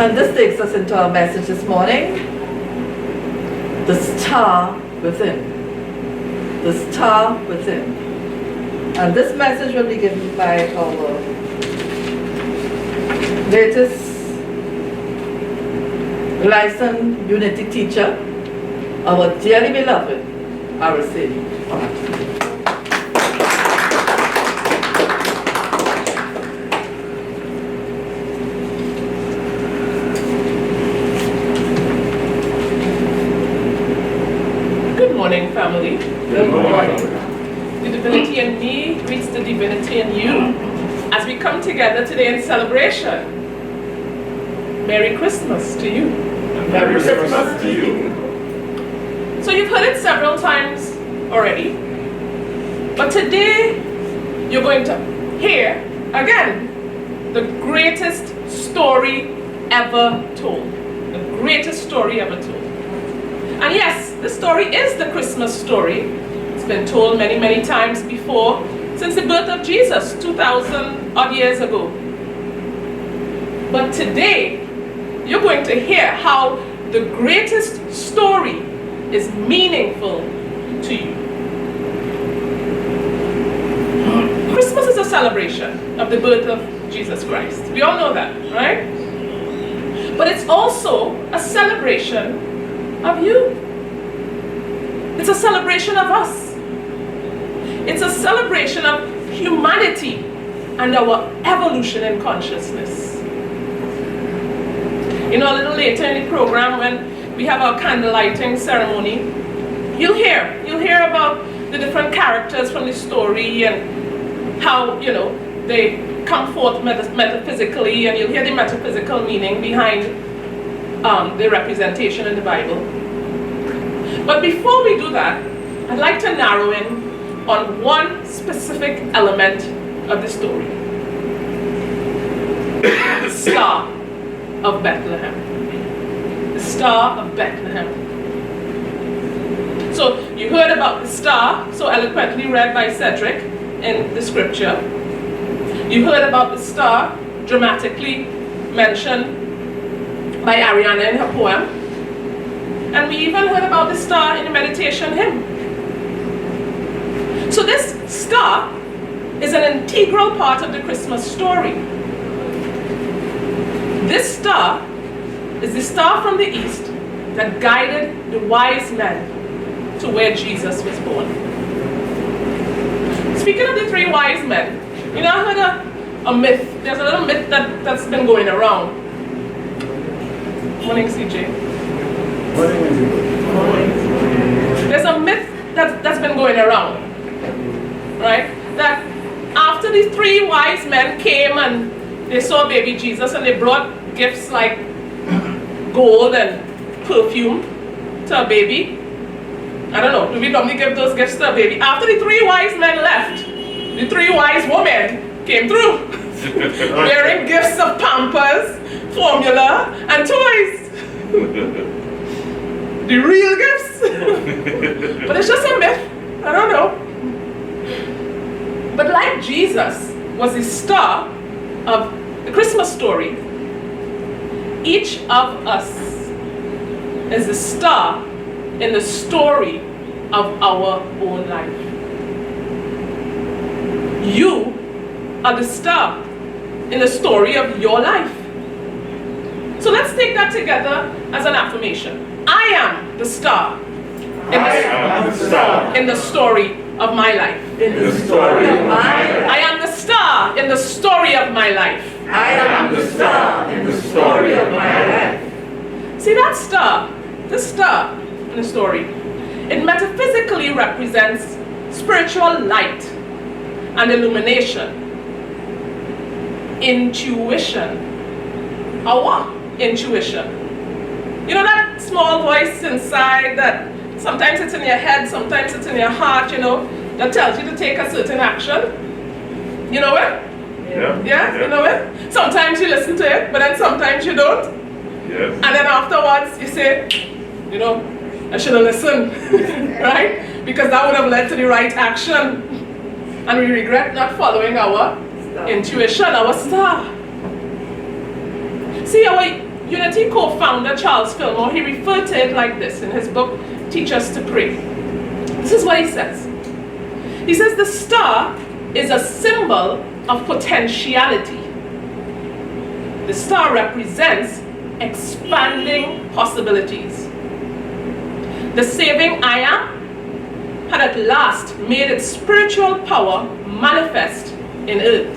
And this takes us into our message this morning. The star within. The star within. And this message will be given by our latest licensed unity teacher, our dearly beloved Araceli Marchan. Good morning, family. Good morning. The divinity in me greets the divinity in you as we come together today in celebration. Merry Christmas to you. Merry Christmas to you. So you've heard it several times already, but today you're going to hear again the greatest story ever told. The greatest story ever told. And yes, the story is the Christmas story. It's been told many, many times before, since the birth of Jesus 2,000 odd years ago. But today, you're going to hear how the greatest story is meaningful to you. Christmas is a celebration of the birth of Jesus Christ. We all know that, right? But it's also a celebration of you. It's a celebration of us. It's a celebration of humanity and our evolution in consciousness. You know, a little later in the program when we have our candle lighting ceremony, you'll hear about the different characters from the story and how, you know, they come forth metaphysically, and you'll hear the metaphysical meaning behind the representation in the Bible. But before we do that, I'd like to narrow in on one specific element of the story. The Star of Bethlehem. The Star of Bethlehem. So you heard about the star, so eloquently read by Cedric in the scripture. You heard about the star, dramatically mentioned by Ariana in her poem. And we even heard about the star in the meditation hymn. So this star is an integral part of the Christmas story. This star is the star from the east that guided the wise men to where Jesus was born. Speaking of the three wise men, you know, I heard a myth. There's a little myth that's been going around. Morning, CJ. There's a myth that's been going around, right? That after the three wise men came and they saw baby Jesus and they brought gifts like gold and perfume to a baby. I don't know, do we normally give those gifts to a baby? After the three wise men left, the three wise women came through wearing gifts of Pampers, formula, and toys. The real gifts. But it's just a myth. I don't know. But like Jesus was the star of the Christmas story, each of us is the star in the story of our own life. You are the star in the story of your life. So let's take that together as an affirmation. I am the star in the story of my life. In the story of my life. I am the star in the story of my life. I am the star in the story of my life. See that star, the star in the story, it metaphysically represents spiritual light and illumination, intuition, our intuition. You know that small voice inside that sometimes it's in your head, sometimes it's in your heart, you know, that tells you to take a certain action. You know it? Yeah, you know it? Sometimes you listen to it, but then sometimes you don't. Yes. And then afterwards you say, you know, I should have listened, right? Because that would have led to the right action. And we regret not following our intuition, our star. see, our Unity co-founder, Charles Fillmore, he referred to it like this in his book, Teach Us to Pray. This is what he says. He says, the star is a symbol of potentiality. The star represents expanding possibilities. The saving I Am had at last made its spiritual power manifest in earth.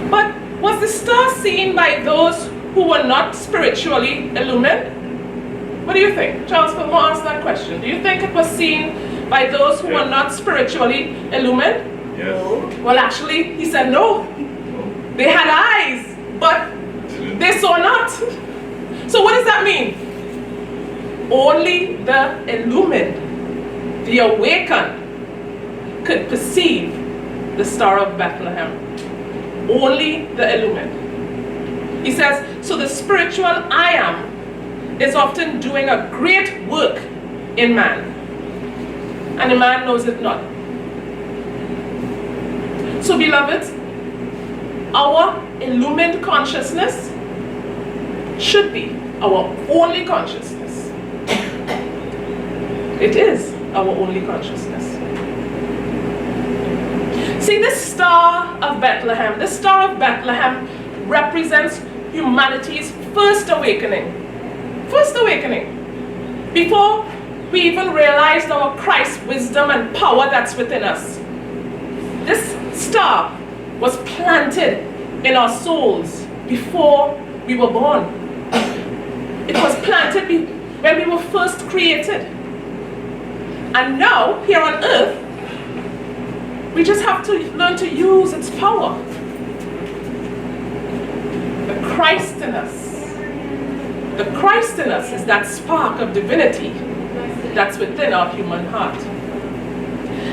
But was the star seen by those who were not spiritually illumined? What do you think? Charles Fillmore asked that question. Do you think it was seen by those who were not spiritually illumined? Yes. Well, actually, he said no. They had eyes, but they saw not. So what does that mean? Only the illumined, the awakened, could perceive the Star of Bethlehem. Only the illumined. He says, so the spiritual I Am is often doing a great work in man, and the man knows it not. So beloved, our illumined consciousness should be our only consciousness. It is our only consciousness. See, this Star of Bethlehem, this Star of Bethlehem represents humanity's first awakening. First awakening. Before we even realized our Christ's wisdom and power that's within us. This star was planted in our souls before we were born. It was planted when we were first created. And now, here on earth, we just have to learn to use its power. The Christ in us. The Christ in us is that spark of divinity that's within our human heart.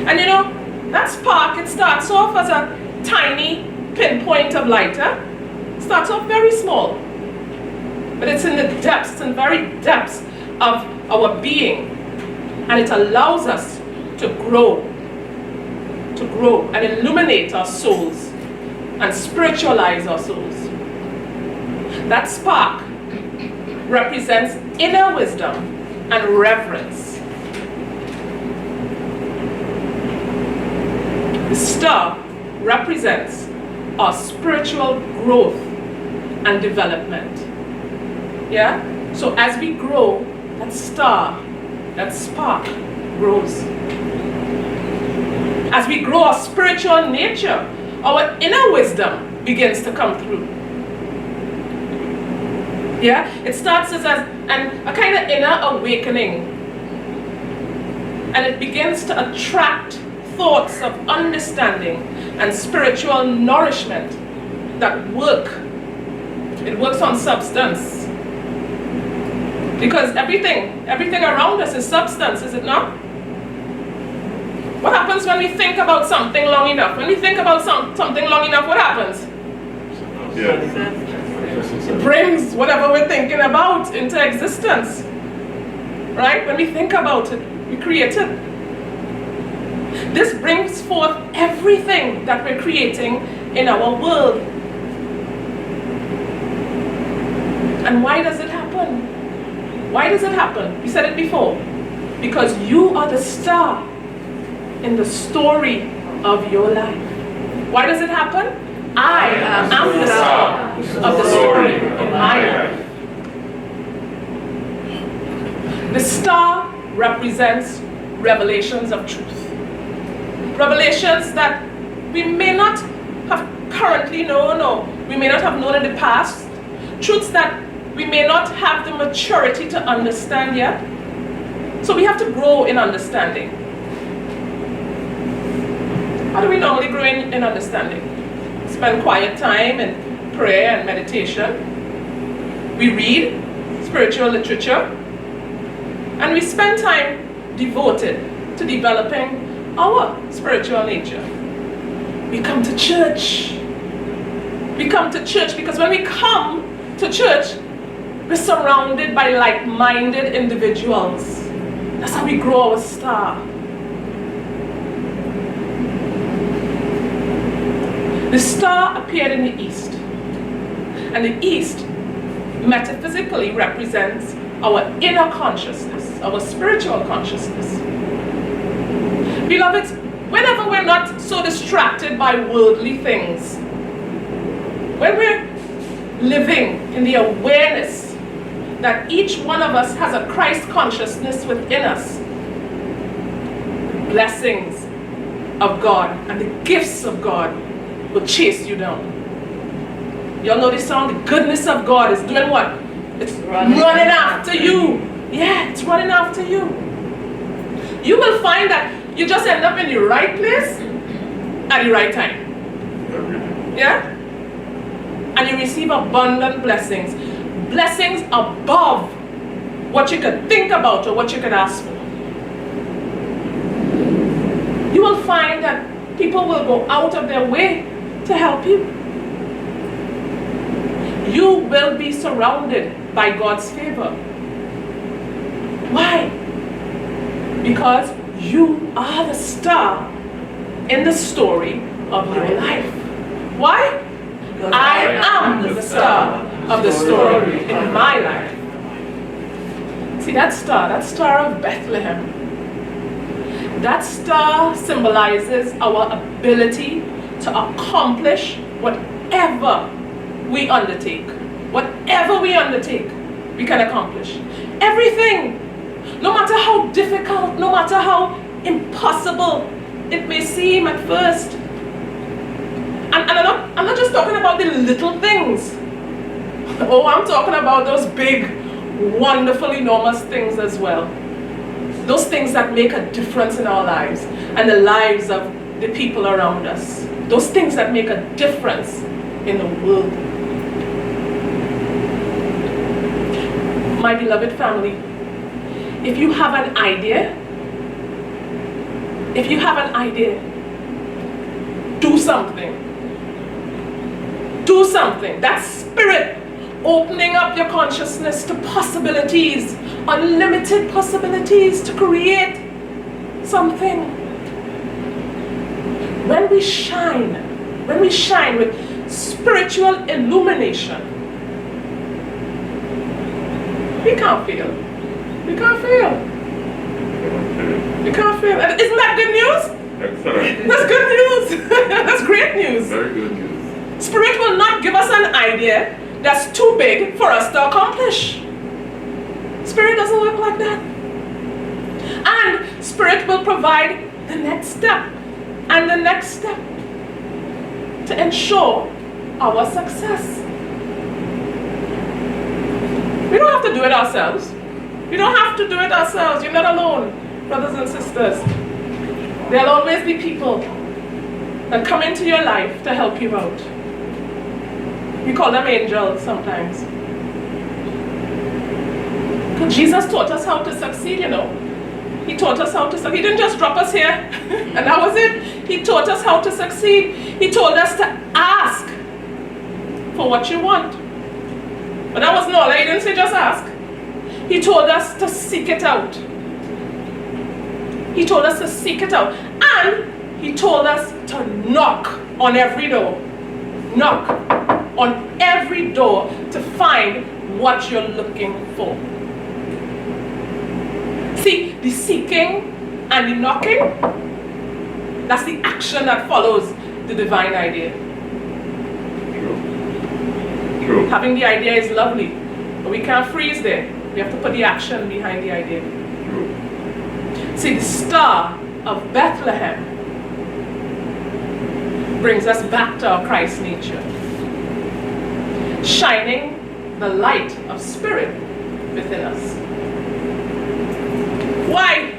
And you know, that spark, it starts off as a tiny pinpoint of light. It starts off very small. But it's in the depths and very depths of our being. And it allows us to grow and illuminate our souls and spiritualize our souls. That spark represents inner wisdom and reverence. The star represents our spiritual growth and development. Yeah? So as we grow, that star, that spark grows. As we grow our spiritual nature, our inner wisdom begins to come through. Yeah? It starts as a kind of inner awakening. And it begins to attract thoughts of understanding and spiritual nourishment that work. It works on substance. Because everything around us is substance, is it not? What happens when we think about something long enough? When we think about something long enough, what happens? It brings whatever we're thinking about into existence. Right? When we think about it, we create it. This brings forth everything that we're creating in our world. And why does it happen? Why does it happen? We said it before. Because you are the star in the story of your life. Why does it happen? I am the star of the story in my life. The star represents revelations of truth. Revelations that we may not have currently known, or we may not have known in the past. Truths that we may not have the maturity to understand yet. So we have to grow in understanding. How do we normally grow in understanding? Spend quiet time in prayer and meditation. We read spiritual literature. And we spend time devoted to developing our spiritual nature. We come to church. We come to church because when we come to church, we're surrounded by like-minded individuals. That's how we grow our star. The star appeared in the east. And the east metaphysically represents our inner consciousness, our spiritual consciousness. Beloveds, whenever we're not so distracted by worldly things, when we're living in the awareness that each one of us has a Christ consciousness within us, the blessings of God and the gifts of God will chase you down. Y'all know this song? The goodness of God is doing what? It's running after you. Yeah, it's running after you. You will find that you just end up in the right place at the right time. Yeah? And you receive abundant blessings. Blessings above what you could think about or what you could ask for. You will find that people will go out of their way to help you. You will be surrounded by God's favor. Why? Because you are the star in the story of your life. Why? I am the star of the story in my life. See that star of Bethlehem. That star symbolizes our ability to accomplish whatever we undertake. Whatever we undertake, we can accomplish. Everything. No matter how difficult, no matter how impossible it may seem at first. And I'm not just talking about the little things. Oh, I'm talking about those big, wonderful, enormous things as well. Those things that make a difference in our lives and the lives of the people around us. Those things that make a difference in the world. My beloved family, if you have an idea, do something. Do something. That spirit opening up your consciousness to possibilities, unlimited possibilities to create something. When we shine with spiritual illumination, we can't fail. We can't fail. We can't fail. And isn't that good news? Excellent. That's good news. That's great news. Very good news. Spirit will not give us an idea that's too big for us to accomplish. Spirit doesn't work like that. And Spirit will provide the next step and the next step to ensure our success. We don't have to do it ourselves. We don't have to do it ourselves. You're not alone, brothers and sisters. There'll always be people that come into your life to help you out. We call them angels sometimes. Jesus taught us how to succeed, you know. He taught us how to succeed. He didn't just drop us here and that was it. He taught us how to succeed. He told us to ask for what you want. But that wasn't all. He didn't say just ask. He told us to seek it out. He told us to seek it out. And he told us to knock on every door. Knock on every door to find what you're looking for. See, the seeking and the knocking, that's the action that follows the divine idea. True. Having the idea is lovely, but we can't freeze there. We have to put the action behind the idea. True. See, the star of Bethlehem brings us back to our Christ nature, shining the light of Spirit within us. Why?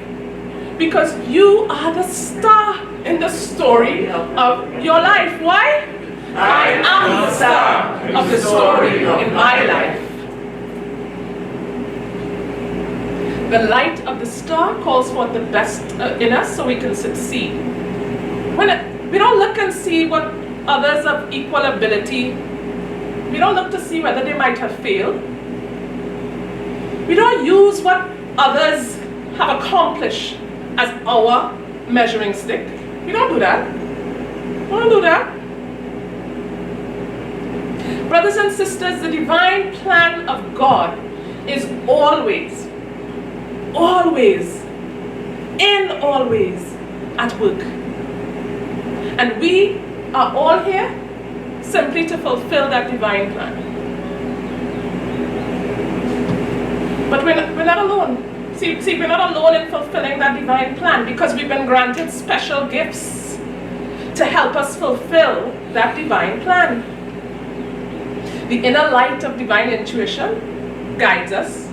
Because you are the star in the story of your life. Why? I am the star of the story in my life. The light of the star calls for the best in us so we can succeed. We don't look and see what others of equal ability, we don't look to see whether they might have failed. We don't use what others have accomplished as our measuring stick. We don't do that. We don't do that. Brothers and sisters, the divine plan of God is always at work. And we are all here simply to fulfill that divine plan. But we're not alone. See, we're not alone in fulfilling that divine plan, because we've been granted special gifts to help us fulfill that divine plan. The inner light of divine intuition guides us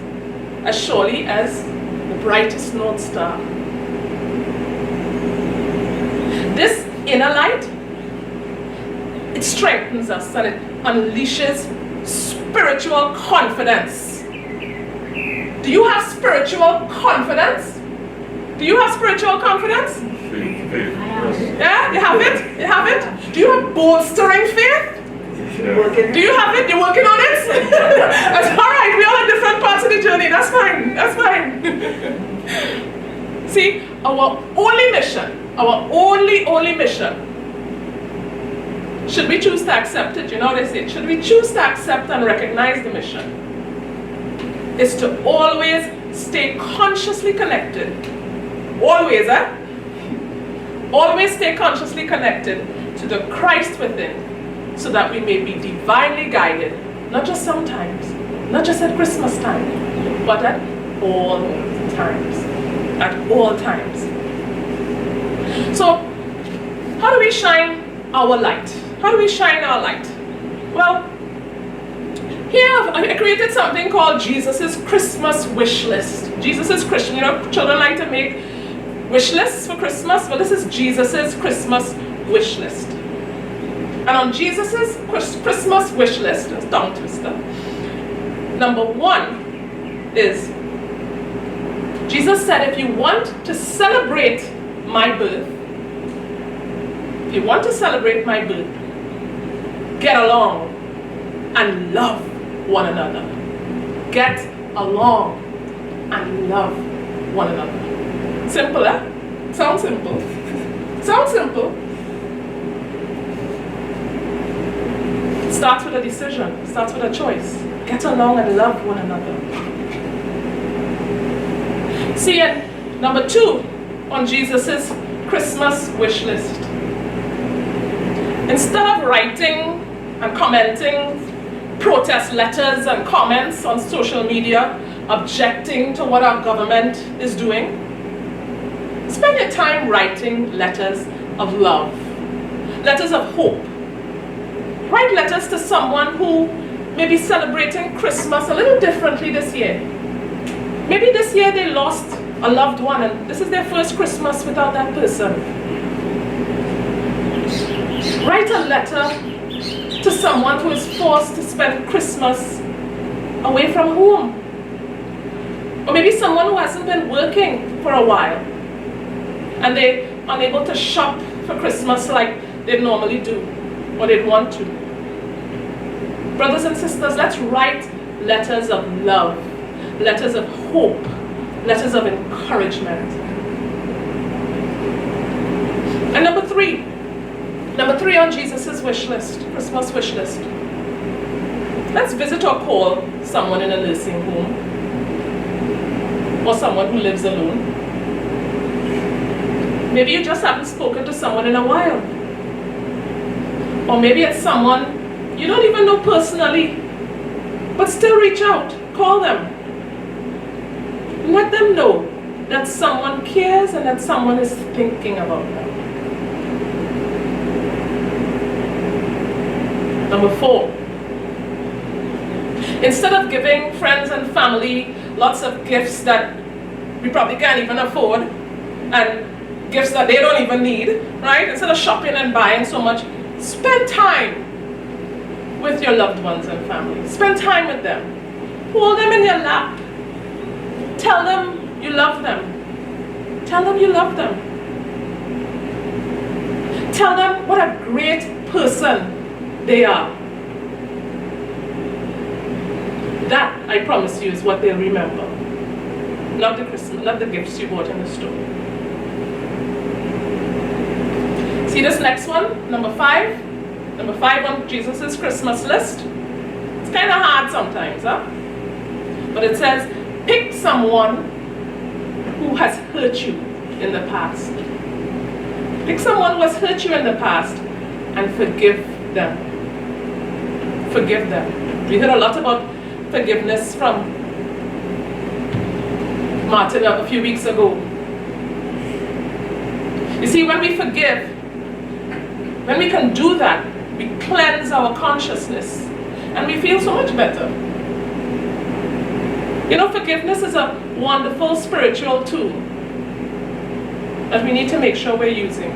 as surely as the brightest North Star. This inner light, it strengthens us and it unleashes spiritual confidence. Do you have spiritual confidence? Do you have spiritual confidence? Faith. Yeah, you have it? You have it? Do you have bolstering faith? Yeah. Do you have it? You're working on it? That's all right. We all at different parts of the journey. That's fine. That's fine. See, our only mission, should we choose to accept it, you know what they say, should we choose to accept and recognize the mission, is to always stay consciously connected. Always, Always stay consciously connected to the Christ within, so that we may be divinely guided, not just sometimes, not just at Christmas time, but at all times. At all times. So, how do we shine our light? How do we shine our light? Well, here I created something called Jesus' Christmas wish list. Jesus' Christmas, you know, children like to make wish lists for Christmas. Well, this is Jesus' Christmas wish list. And on Jesus' Christmas wish list, it's tongue twister, number 1 is, Jesus said, if you want to celebrate my birth, get along and love one another. Get along and love one another. Simple, eh? Sounds simple. Sounds simple. It starts with a decision. It starts with a choice. Get along and love one another. See, and number 2 on Jesus' Christmas wish list. Instead of writing and commenting protest letters and comments on social media objecting to what our government is doing, spend your time writing letters of love, letters of hope. Write letters to someone who may be celebrating Christmas a little differently this year. Maybe this year they lost a loved one and this is their first Christmas without that person. Write a letter to someone who is forced to spend Christmas away from home. Or maybe someone who hasn't been working for a while and they're unable to shop for Christmas like they normally do or they'd want to. Brothers and sisters, let's write letters of love, letters of hope, letters of encouragement. And number three on Jesus' wish list, Christmas wish list. Let's visit or call someone in a nursing home or someone who lives alone. Maybe you just haven't spoken to someone in a while. Or maybe it's someone you don't even know personally, but still reach out, call them. Let them know that someone cares and that someone is thinking about them. Number 4, instead of giving friends and family lots of gifts that we probably can't even afford and gifts that they don't even need, right? Instead of shopping and buying so much, spend time with your loved ones and family. Spend time with them. Hold them in your lap. Tell them you love them. Tell them you love them. Tell them what a great person they are. That, I promise you, is what they'll remember. Not the gifts you bought in the store. See this next one, number 5? Number 5 on Jesus' Christmas list. kind of hard sometimes, huh? But it says, pick someone who has hurt you in the past. Pick someone who has hurt you in the past and forgive them. Forgive them. We heard a lot about forgiveness from Martin a few weeks ago. You see, when we forgive, when we can do that, we cleanse our consciousness and we feel so much better. You know, forgiveness is a wonderful spiritual tool that we need to make sure we're using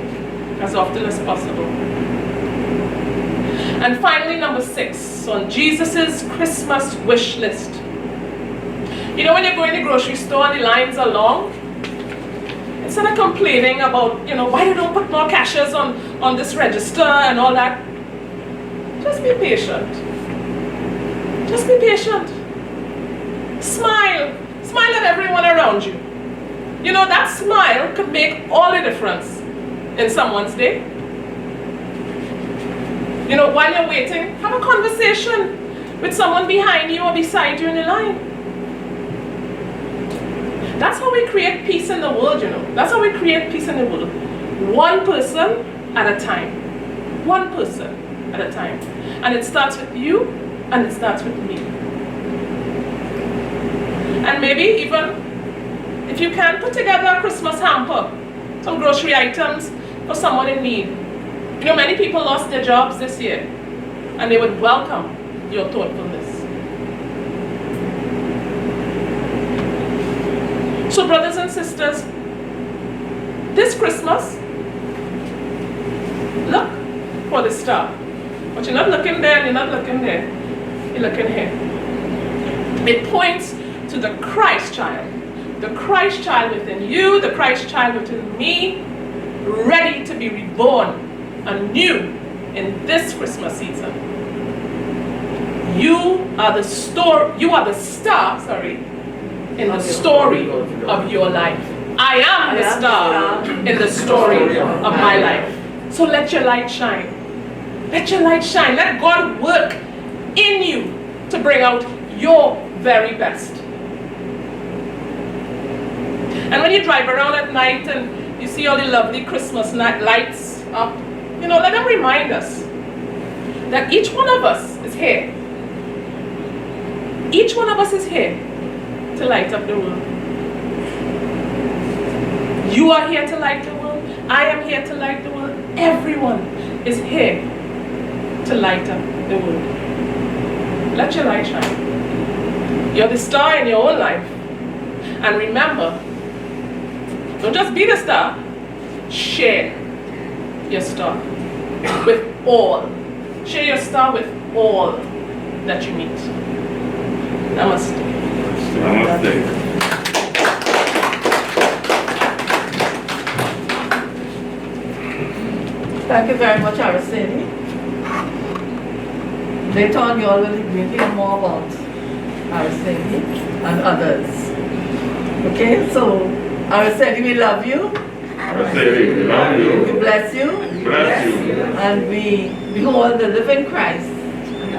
as often as possible. And finally, number 6, on Jesus' Christmas wish list. You know, when you go in the grocery store and the lines are long, instead of complaining about, you know, why you don't put more cashiers on this register and all that, just be patient. Just be patient. Smile. Smile at everyone around you. You know, that smile could make all the difference in someone's day. You know, while you're waiting, have a conversation with someone behind you or beside you in the line. That's how we create peace in the world, you know. That's how we create peace in the world. One person at a time. One person at a time. And it starts with you, and it starts with me. And maybe even, if you can, put together a Christmas hamper, some grocery items for someone in need. You know, many people lost their jobs this year, and they would welcome your thoughtfulness. So brothers and sisters, this Christmas, look for the star. But you're not looking there and you're not looking there. You're looking here. It points to the Christ child. The Christ child within you, the Christ child within me, ready to be reborn anew in this Christmas season. You are the star, in the story of your life. I am the star in the story of my life. So let your light shine. Let your light shine. Let God work in you to bring out your very best. And when you drive around at night and you see all the lovely Christmas night lights up, you know, let them remind us that each one of us is here. Each one of us is here to light up the world. You are here to light the world. I am here to light the world. Everyone is here to light up the world. Let your light shine. You're the star in your own life. And remember, don't just be the star. Share your star with all. Share your star with all that you meet. Namaste. Namaste. Thank you very much, Araceli. Later on, you all will be hearing more about Araceli and others. Okay, so Araceli, we love you. Araceli, we love you. We bless you. Bless you. And we behold the living Christ.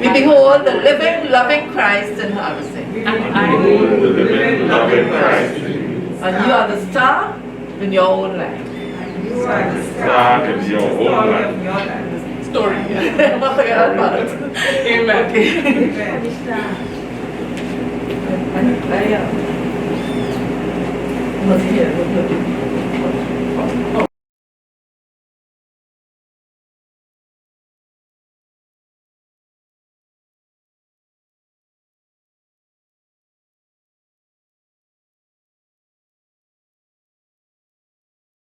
We behold the living, loving Christ in Araceli. And I The living, loving Christ. And you are the star in your own life. You are the star in your own life. story. Don't forget about it. Amen. Okay. I was here.